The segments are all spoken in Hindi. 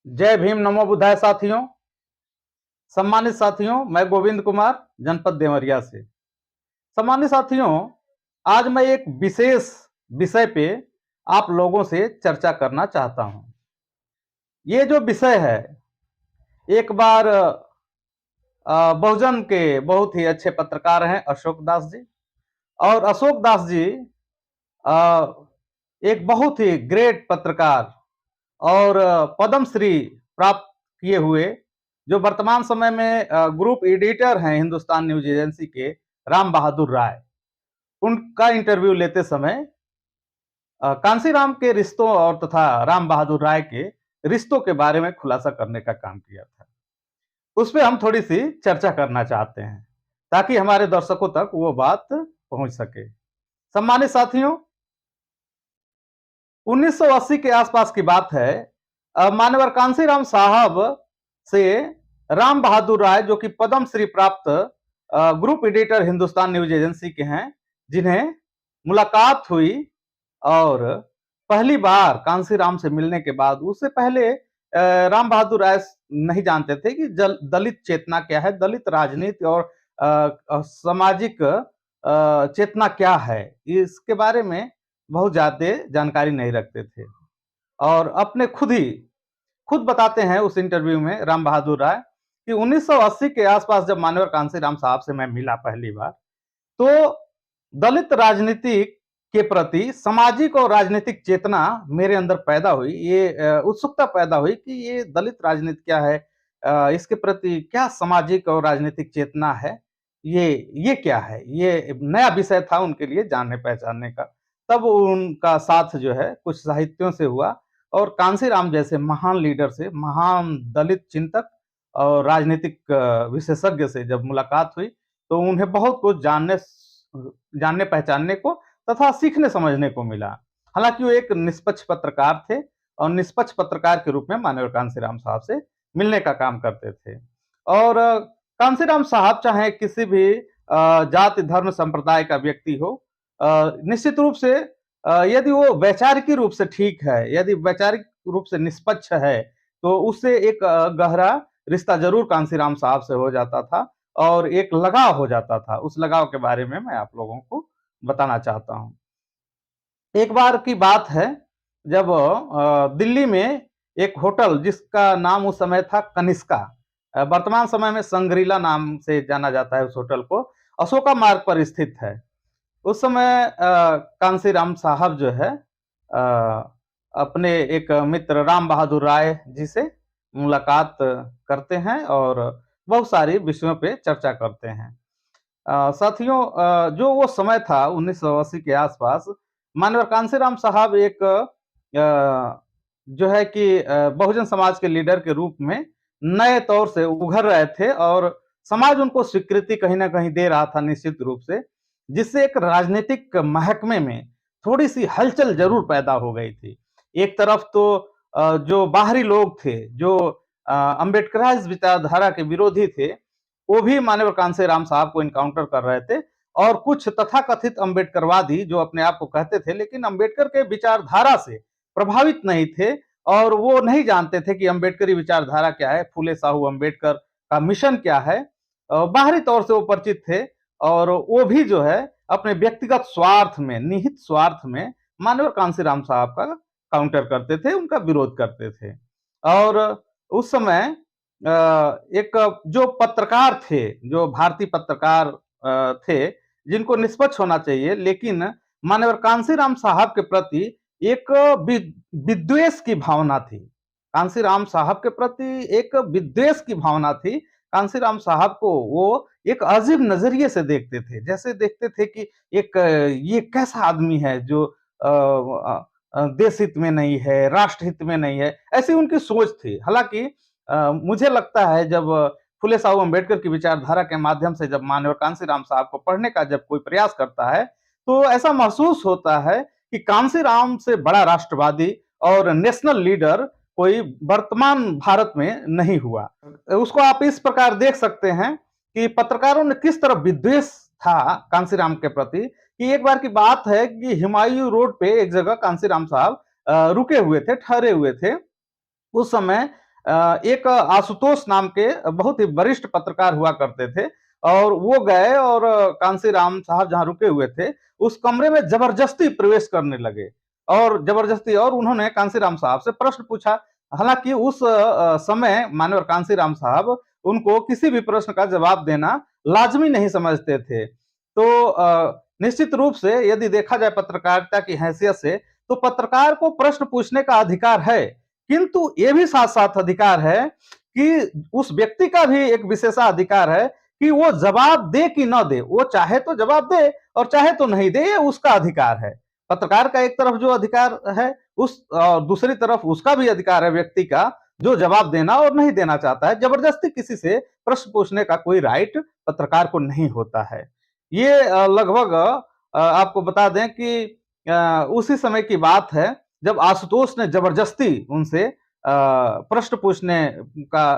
जय भीम, नमो बुद्धाय साथियों। सम्मानित साथियों, मैं गोविंद कुमार, जनपद देवरिया से। सम्मानित साथियों, आज मैं एक विशेष विषय पे आप लोगों से चर्चा करना चाहता हूं। ये जो विषय है, एक बार बहुजन के बहुत ही अच्छे पत्रकार हैं अशोक दास जी। और अशोक दास जी अ, एक बहुत ही ग्रेट पत्रकार और पद्मश्री प्राप्त किए हुए, जो वर्तमान समय में ग्रुप एडिटर हैं हिंदुस्तान न्यूज एजेंसी के, राम बहादुर राय। उनका इंटरव्यू लेते समय कांसीराम के रिश्तों और तथा राम बहादुर राय के रिश्तों के बारे में खुलासा करने का काम किया था। उस पे हम थोड़ी सी चर्चा करना चाहते हैं ताकि हमारे दर्शकों तक वो बात पहुंच सके। सम्मानित साथियों, 1980 के आसपास की बात है। मान्यवर कांसीराम साहब से राम बहादुर राय, जो कि पद्मश्री प्राप्त group editor Hindustan news agency के हैं, जिन्हें मुलाकात हुई। और पहली बार कांसीराम से मिलने के बाद, उससे पहले राम बहादुर राय नहीं जानते थे कि दलित चेतना क्या है, दलित राजनीति और सामाजिक चेतना क्या है, इसके बारे में बहुत ज्यादा जानकारी नहीं रखते थे। और अपने खुद बताते हैं उस इंटरव्यू में राम बहादुर राय कि 1980 के आसपास जब मान्यवर कांसीराम साहब से मैं मिला पहली बार, तो दलित राजनीति के प्रति सामाजिक और राजनीतिक चेतना मेरे अंदर पैदा हुई। ये उत्सुकता पैदा हुई कि ये दलित राजनीति क्या है, इसके प्रति क्या सामाजिक और राजनीतिक चेतना है, ये क्या है। ये नया विषय था उनके लिए जानने पहचानने का। तब उनका साथ जो है कुछ साहित्यों से हुआ, और कांसीराम जैसे महान लीडर से, महान दलित चिंतक और राजनीतिक विशेषज्ञ से जब मुलाकात हुई, तो उन्हें बहुत कुछ जानने पहचानने को तथा सीखने समझने को मिला। हालांकि वो एक निष्पक्ष पत्रकार थे और निष्पक्ष पत्रकार के रूप में माननीय कांसीराम साहब से मिलने का काम करते थे। और कांसीराम साहब चाहे किसी भी जाति धर्म संप्रदाय का व्यक्ति हो, निश्चित रूप से यदि वो वैचारिक रूप से ठीक है, यदि वैचारिक रूप से निष्पक्ष है, तो उससे एक गहरा रिश्ता जरूर कांसीराम साहब से हो जाता था और एक लगाव हो जाता था। उस लगाव के बारे में मैं आप लोगों को बताना चाहता हूं। एक बार की बात है, जब दिल्ली में एक होटल, जिसका नाम उस समय था कनिष्का, वर्तमान समय में संग्रीला नाम से जाना जाता है, उस होटल को अशोका मार्ग पर स्थित है। उस समय कांसीराम साहब जो है अपने एक मित्र राम बहादुर राय जी से मुलाकात करते हैं और बहुत सारी विषयों पे चर्चा करते हैं। साथियों, जो वो समय था 1980 के आसपास, माननीय कांसीराम साहब एक जो है कि बहुजन समाज के लीडर के रूप में नए तौर से उभर रहे थे, और समाज उनको स्वीकृति कहीं ना कहीं दे रहा था निश्चित रूप से, जिससे एक राजनीतिक महकमे में थोड़ी सी हलचल जरूर पैदा हो गई थी। एक तरफ तो जो बाहरी लोग थे, जो अम्बेडकराइज विचारधारा के विरोधी थे, वो भी माननीय कांसीराम साहब को इनकाउंटर कर रहे थे। और कुछ तथाकथित अम्बेडकरवादी जो अपने आप को कहते थे, लेकिन अम्बेडकर के विचारधारा से प्रभावित नहीं थे, और वो नहीं जानते थे कि अम्बेडकरी विचारधारा क्या है, फूले साहू अम्बेडकर का मिशन क्या है। बाहरी तौर से वो परिचित थे, और वो भी जो है अपने व्यक्तिगत स्वार्थ में, निहित स्वार्थ में माननीय कांसीराम साहब का काउंटर करते थे, उनका विरोध करते थे। और उस समय एक जो पत्रकार थे, जो भारतीय पत्रकार थे, जिनको निष्पक्ष होना चाहिए, लेकिन माननीय कांसीराम साहब के प्रति एक विद्वेष की भावना थी। कांसीराम साहब के प्रति एक विद्वेष की भावना थी। कांसीराम साहब को वो एक अजीब नजरिए से देखते थे, जैसे देखते थे कि एक ये कैसा आदमी है जो देश हित में नहीं है, राष्ट्र हित में नहीं है, ऐसी उनकी सोच थी। हालांकि मुझे लगता है, जब फुले साहू अम्बेडकर की विचारधारा के माध्यम से जब माननीय कांसीराम साहब को पढ़ने का जब कोई प्रयास करता है, तो ऐसा महसूस होता है कि कांसीराम से बड़ा राष्ट्रवादी और नेशनल लीडर कोई वर्तमान भारत में नहीं हुआ। उसको आप इस प्रकार देख सकते हैं कि पत्रकारों ने किस तरह विद्वेष था कांसीराम के प्रति, कि एक बार की बात है कि हुमायूं रोड पे एक जगह कांसीराम साहब रुके हुए थे, ठहरे हुए थे। उस समय एक आशुतोष नाम के बहुत ही वरिष्ठ पत्रकार हुआ करते थे और वो गए और कांशीराम साहब जहाँ रुके हुए थे, उस कमरे में जबरदस्ती प्रवेश करने लगे और जबरदस्ती और उन्होंने कांशीराम साहब से प्रश्न पूछा। हालाँकि उस समय माननीय कांशीराम साहब उनको किसी भी प्रश्न का जवाब देना लाज़मी नहीं समझते थे। तो निश्चित रूप से यदि देखा जाए पत्रकारिता की हैसियत से, तो पत्रकार को प्रश्न पूछने का अधिकार है, किंतु ये भी साथ-साथ अधिकार है कि उस व्यक्ति का भी एक विशेषाधिकार है कि वो जवाब दे कि न दे। वो चाहे तो जवाब दे और चाहे तो नहीं दे, ये उसका अधिकार है। पत्रकार का एक तरफ जो अधिकार है, दूसरी तरफ उसका भी अधिकार है व्यक्ति का, जो जवाब देना और नहीं देना चाहता है। जबरदस्ती किसी से प्रश्न पूछने का कोई राइट पत्रकार को नहीं होता है। ये लगभग आपको बता दें कि उसी समय की बात है जब आशुतोष ने जबरदस्ती उनसे प्रश्न पूछने का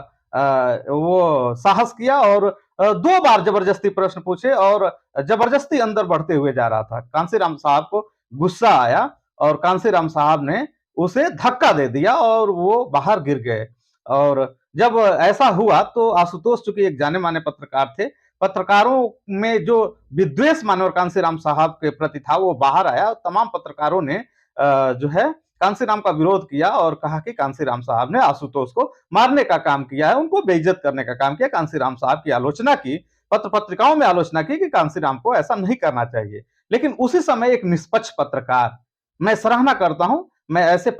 वो साहस किया और 2 बार जबरदस्ती प्रश्न पूछे और जबरदस्ती अंदर बढ़ते हुए जा रहा था। कांशीराम साहब को गुस्सा आया और कांशीराम साहब ने उसे धक्का दे दिया और वो बाहर गिर गए। और जब ऐसा हुआ तो आशुतोष चूंकि एक जाने माने पत्रकार थे, पत्रकारों में जो विद्वेष मानवर कांशीराम साहब के प्रति था वो बाहर आया। तमाम पत्रकारों ने जो है कांशीराम का विरोध किया और कहा कि कांशीराम साहब ने आशुतोष को मारने का काम किया है, उनको बेइज्जत करने का काम किया। कांशीराम साहब की आलोचना की, पत्र पत्रिकाओं में आलोचना की कि कांशीराम को ऐसा नहीं करना चाहिए। लेकिन उसी समय एक निष्पक्ष पत्रकार, मैं सराहना करता हूं, मैं ऐसे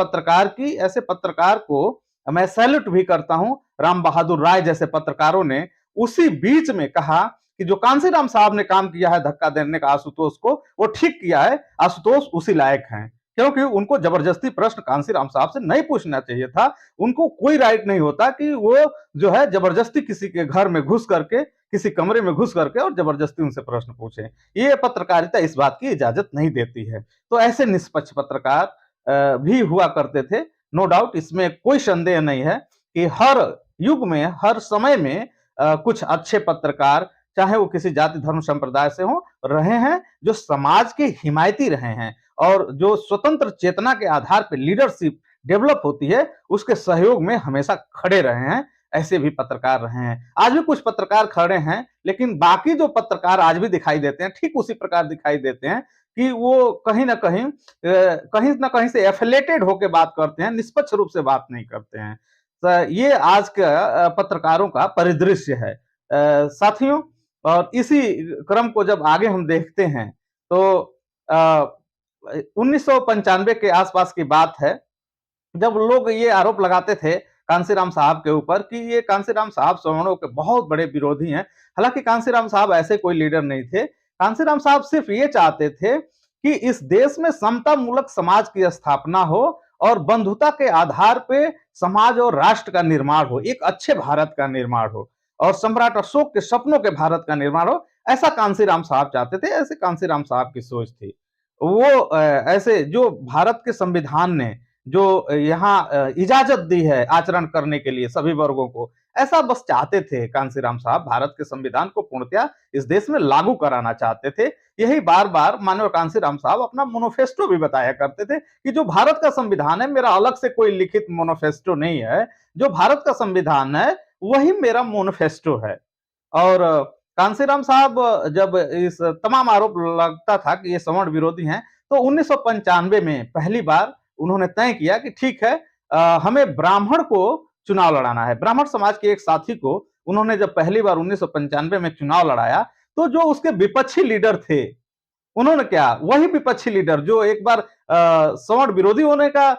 पत्रकार को मैं सैल्यूट भी करता हूं। राम बहादुर राय जैसे पत्रकारों ने उसी बीच में कहा कि जो कांशीराम साहब ने काम किया है धक्का देने का आशुतोष को, वो ठीक किया है, आशुतोष उसी लायक हैं। क्योंकि उनको जबरदस्ती प्रश्न कांशीराम साहब से नहीं पूछना चाहिए था। उनको कोई राइट नहीं होता कि वो जो है जबरदस्ती किसी के घर में घुस करके, किसी कमरे में घुस करके और जबरदस्ती उनसे प्रश्न पूछे। ये पत्रकारिता इस बात की इजाजत नहीं देती है। तो ऐसे निष्पक्ष पत्रकार भी हुआ करते थे। नो डाउट, इसमें कोई संदेह नहीं है कि हर युग में, हर समय में कुछ अच्छे पत्रकार, चाहे वो किसी जाति धर्म संप्रदाय से हो, रहे हैं, जो समाज के हिमायती रहे हैं और जो स्वतंत्र चेतना के आधार पर लीडरशिप डेवलप होती है, उसके सहयोग में हमेशा खड़े रहे हैं। ऐसे भी पत्रकार रहे हैं। आज भी कुछ पत्रकार खड़े हैं, लेकिन बाकी जो पत्रकार आज भी दिखाई देते हैं, ठीक उसी प्रकार दिखाई देते हैं कि वो कहीं न कहीं से एफिलिएटेड होके बात करते हैं, निष्पक्ष रूप से बात नहीं करते हैं। ये आज के पत्रकारों का परिदृश्य है। साथियों, और इसी क्रम को जब आगे हम देखते हैं तो 1995 के आसपास की बात है, जब लोग ये आरोप लगाते थे कांशीराम साहब के ऊपर कि ये कांशीराम साहब सवर्णों के बहुत बड़े विरोधी हैं। हालांकि कांशीराम साहब ऐसे कोई लीडर नहीं थे। कांशीराम साहब सिर्फ ये चाहते थे कि इस देश में समता मूलक समाज की स्थापना हो और बंधुता के आधार पे समाज और राष्ट्र का निर्माण हो, एक अच्छे भारत का निर्माण हो और सम्राट अशोक के सपनों के भारत का निर्माण हो। ऐसा कांशीराम साहब चाहते थे, ऐसे कांशीराम साहब की सोच थी। वो ऐसे जो भारत के संविधान ने जो यहाँ इजाजत दी है आचरण करने के लिए सभी वर्गों को, ऐसा बस चाहते थे कांशीराम साहब। भारत के संविधान को पूर्णतया इस देश में लागू कराना चाहते थे। यही बार-बार माननीय कांशीराम साहब अपना मैनिफेस्टो भी बताया करते थे कि जो भारत का संविधान है, मेरा अलग से कोई लिखित मैनिफेस्टो नहीं है। जो भारत का संविधान है, वही मेरा मैनिफेस्टो है। और कांशीराम साहब जब इस तमाम आरोप लगता था कि ये सवर्ण विरोधी हैं, तो 1995 में पहली बार उन्होंने तय किया कि ठीक है, हमें ब्राह्मण को चुनाव लड़ाना है। ब्राह्मण समाज के एक साथी को उन्होंने जब पहली बार 1995 में चुनाव लड़ाया, तो जो उसके विपक्षी लीडर थे, उन्होंने क्या, वही विपक्षी लीडर जो एक बार सवर्ण विरोधी होने का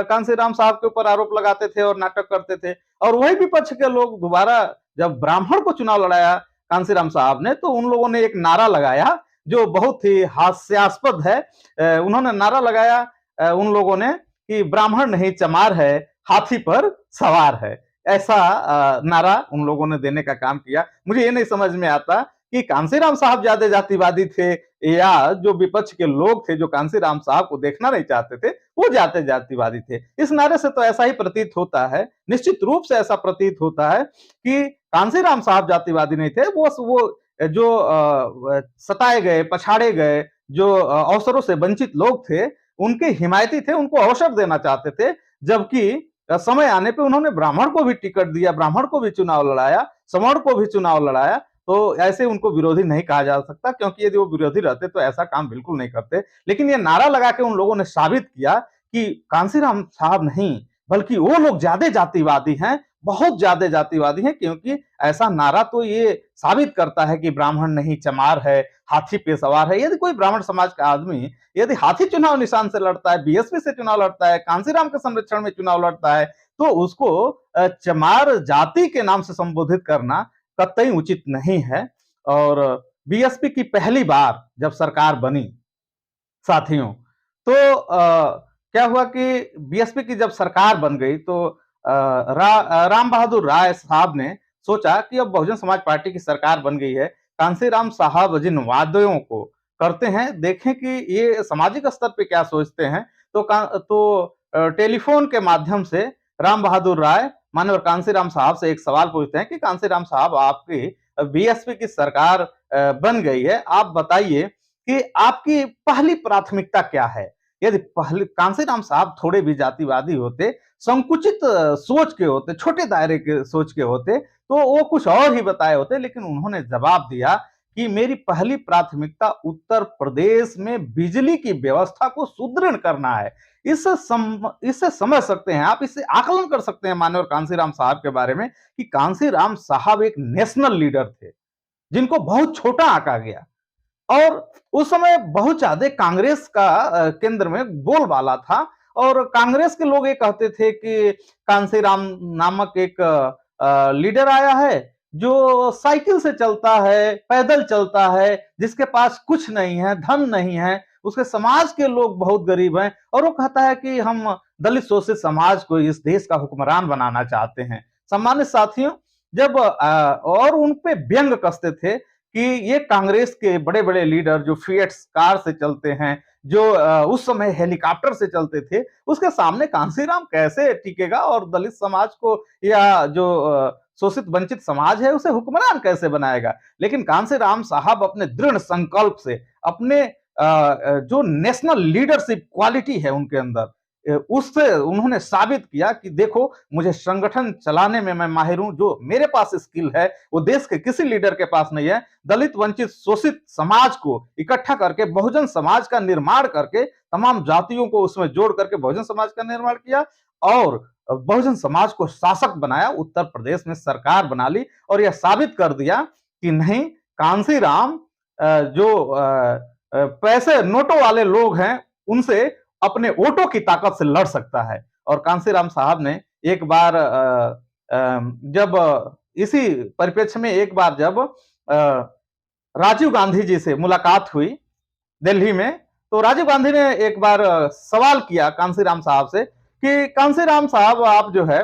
कांशीराम साहब के ऊपर आरोप लगाते थे और नाटक करते थे, और वही विपक्ष के लोग दोबारा जब ब्राह्मण को चुनाव लड़ाया कांशीराम साहब ने, तो उन लोगों ने एक नारा लगाया जो बहुत ही हास्यास्पद है। उन्होंने नारा लगाया उन लोगों ने कि ब्राह्मण नहीं चमार है, हाथी पर सवार है। ऐसा नारा उन लोगों ने देने का काम किया। मुझे ये नहीं समझ में आता कि कांशीराम साहब ज्यादा जातिवादी थे या जो विपक्ष के लोग थे जो कांशीराम साहब को देखना नहीं चाहते थे, वो ज्यादा जातिवादी थे। इस नारे से तो ऐसा ही प्रतीत होता है, निश्चित रूप से ऐसा प्रतीत होता है कि कांशीराम साहब जातिवादी नहीं थे। वो जो सताए गए, पछाड़े गए, जो अवसरों से वंचित लोग थे, उनके हिमायती थे, उनको अवसर देना चाहते थे। जबकि समय आने पे उन्होंने ब्राह्मण को भी टिकट दिया, ब्राह्मण को भी चुनाव लड़ाया, सवर्ण को भी चुनाव लड़ाया। तो ऐसे उनको विरोधी नहीं कहा जा सकता, क्योंकि यदि वो विरोधी रहते तो ऐसा काम बिल्कुल नहीं करते। लेकिन ये नारा लगा के उन लोगों ने साबित किया कि कांशीराम साहब नहीं, बल्कि वो लोग ज्यादा जातिवादी हैं, बहुत ज्यादा जातिवादी हैं, क्योंकि ऐसा नारा तो ये साबित करता है कि ब्राह्मण नहीं चमार है, हाथी पे सवार है। यदि कोई ब्राह्मण समाज का आदमी यदि हाथी चुनाव निशान से लड़ता है, बीएसपी से चुनाव लड़ता है, कांशीराम के संरक्षण में चुनाव लड़ता है, तो उसको चमार जाति के नाम से संबोधित करना कतई उचित नहीं है। और बीएसपी की पहली बार जब सरकार बनी साथियों, तो क्या हुआ कि बीएसपी की जब सरकार बन गई तो राम बहादुर राय साहब ने सोचा कि अब बहुजन समाज पार्टी की सरकार बन गई है, कांशीराम साहब जिन वादों को करते हैं, देखें कि ये सामाजिक स्तर पे क्या सोचते हैं। तो टेलीफोन के माध्यम से राम बहादुर राय माननीय कांशीराम साहब से एक सवाल पूछते हैं कि कांशीराम साहब, आपकी बीएसपी की सरकार बन गई है, आप बताइए कि आपकी पहली प्राथमिकता क्या है। यदि पहले कांशीराम साहब थोड़े भी जातिवादी होते, संकुचित सोच के होते, छोटे दायरे के सोच के होते, तो वो कुछ और ही बताए होते। लेकिन उन्होंने जवाब दिया कि मेरी पहली प्राथमिकता उत्तर प्रदेश में बिजली की व्यवस्था को सुदृढ़ करना है। इससे समझ सकते हैं आप, इससे आकलन कर सकते हैं माननीय कांशीराम साहब के बारे में कि कांशीराम साहब एक नेशनल लीडर थे, जिनको बहुत छोटा आंका गया। और उस समय बहुत ज्यादा कांग्रेस का केंद्र में बोलबाला था, और कांग्रेस के लोग ये कहते थे कि कांशीराम नामक एक लीडर आया है जो साइकिल से चलता है, पैदल चलता है, जिसके पास कुछ नहीं है, धन नहीं है, उसके समाज के लोग बहुत गरीब हैं, और वो कहता है कि हम दलित शोषित समाज को इस देश का हुक्मरान बनाना चाहते हैं। सम्मानित साथियों, जब और उन पे व्यंग कसते थे कि ये कांग्रेस के बड़े बड़े लीडर जो फिएट कार से चलते हैं, जो उस समय हेलीकॉप्टर से चलते थे, उसके सामने कांशीराम कैसे टिकेगा, और दलित समाज को या जो शोषित वंचित समाज है उसे हुक्मरान कैसे बनाएगा। लेकिन कांशीराम साहब अपने दृढ़ संकल्प से, अपने जो नेशनल लीडरशिप क्वालिटी है उनके अंदर, उससे उन्होंने साबित किया कि देखो, मुझे संगठन चलाने में मैं माहिर हूं, जो मेरे पास स्किल है वो देश के किसी लीडर के पास नहीं है। दलित वंचित शोषित समाज को इकट्ठा करके बहुजन समाज का निर्माण करके, तमाम जातियों को उसमें जोड़ करके बहुजन समाज का निर्माण किया, और बहुजन समाज को शासक बनाया, उत्तर प्रदेश में सरकार बना ली, और यह साबित कर दिया कि नहीं, कांशीराम जो पैसे नोटों वाले लोग हैं उनसे अपने वोटों की ताकत से लड़ सकता है। और कांशीराम साहब ने एक बार जब इसी परिप्रेक्ष्य में एक बार जब राजीव गांधी जी से मुलाकात हुई दिल्ली में, तो राजीव गांधी ने एक बार सवाल किया कांशीराम साहब से कि कांशीराम साहब, आप जो है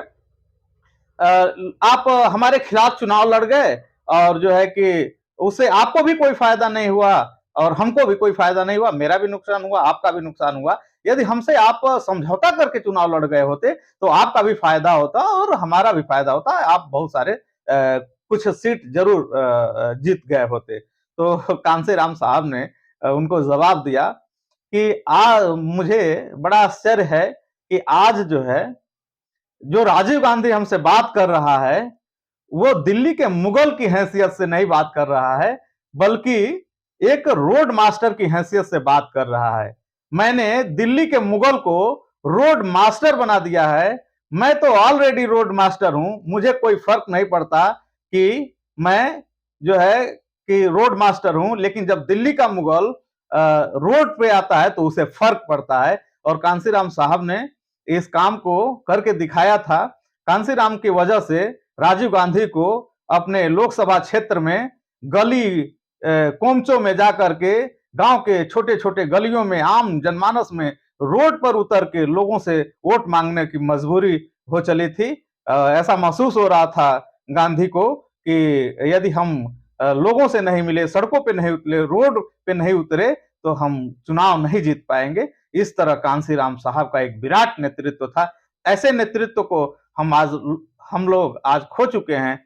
आप हमारे खिलाफ चुनाव लड़ गए, और जो है कि उससे आपको भी कोई फायदा नहीं हुआ और हमको भी कोई फायदा नहीं हुआ, मेरा भी नुकसान हुआ, आपका भी नुकसान हुआ। यदि हमसे आप समझौता करके चुनाव लड़ गए होते तो आपका भी फायदा होता और हमारा भी फायदा होता, आप बहुत सारे कुछ सीट जरूर जीत गए होते। तो कांशीराम साहब ने उनको जवाब दिया कि मुझे बड़ा आश्चर्य है कि आज जो है, जो राजीव गांधी हमसे बात कर रहा है, वो दिल्ली के मुगल की हैसियत से नहीं बात कर रहा है, बल्कि एक रोड मास्टर की हैसियत से बात कर रहा है। मैंने दिल्ली के मुगल को रोड मास्टर बना दिया है। मैं तो ऑलरेडी रोड मास्टर हूं, मुझे कोई फर्क नहीं पड़ता कि मैं जो है कि रोड मास्टर हूं, लेकिन जब दिल्ली का मुगल रोड पे आता है तो उसे फर्क पड़ता है। और कांशीराम साहब ने इस काम को करके दिखाया था। कांशीराम की वजह से राजीव गांधी को अपने लोकसभा क्षेत्र में गली कोमचों में जाकर के, गांव के छोटे छोटे गलियों में, आम जनमानस में रोड पर उतर के लोगों से वोट मांगने की मजबूरी हो चली थी। ऐसा महसूस हो रहा था गांधी को कि यदि हम लोगों से नहीं मिले, सड़कों पे नहीं उतरे, रोड पे नहीं उतरे, तो हम चुनाव नहीं जीत पाएंगे। इस तरह कांशीराम साहब का एक विराट नेतृत्व था। ऐसे नेतृत्व को हम लोग आज खो चुके हैं।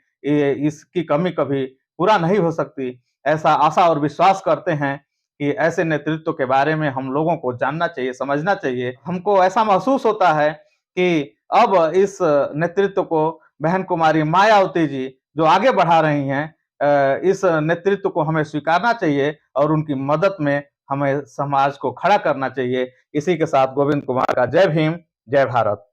इसकी कमी कभी पूरा नहीं हो सकती, ऐसा आशा और विश्वास करते हैं कि ऐसे नेतृत्व के बारे में हम लोगों को जानना चाहिए, समझना चाहिए। हमको ऐसा महसूस होता है कि अब इस नेतृत्व को बहन कुमारी मायावती जी जो आगे बढ़ा रही हैं, इस नेतृत्व को हमें स्वीकारना चाहिए और उनकी मदद में हमें समाज को खड़ा करना चाहिए। इसी के साथ गोविंद कुमार का जय भीम, जय भारत।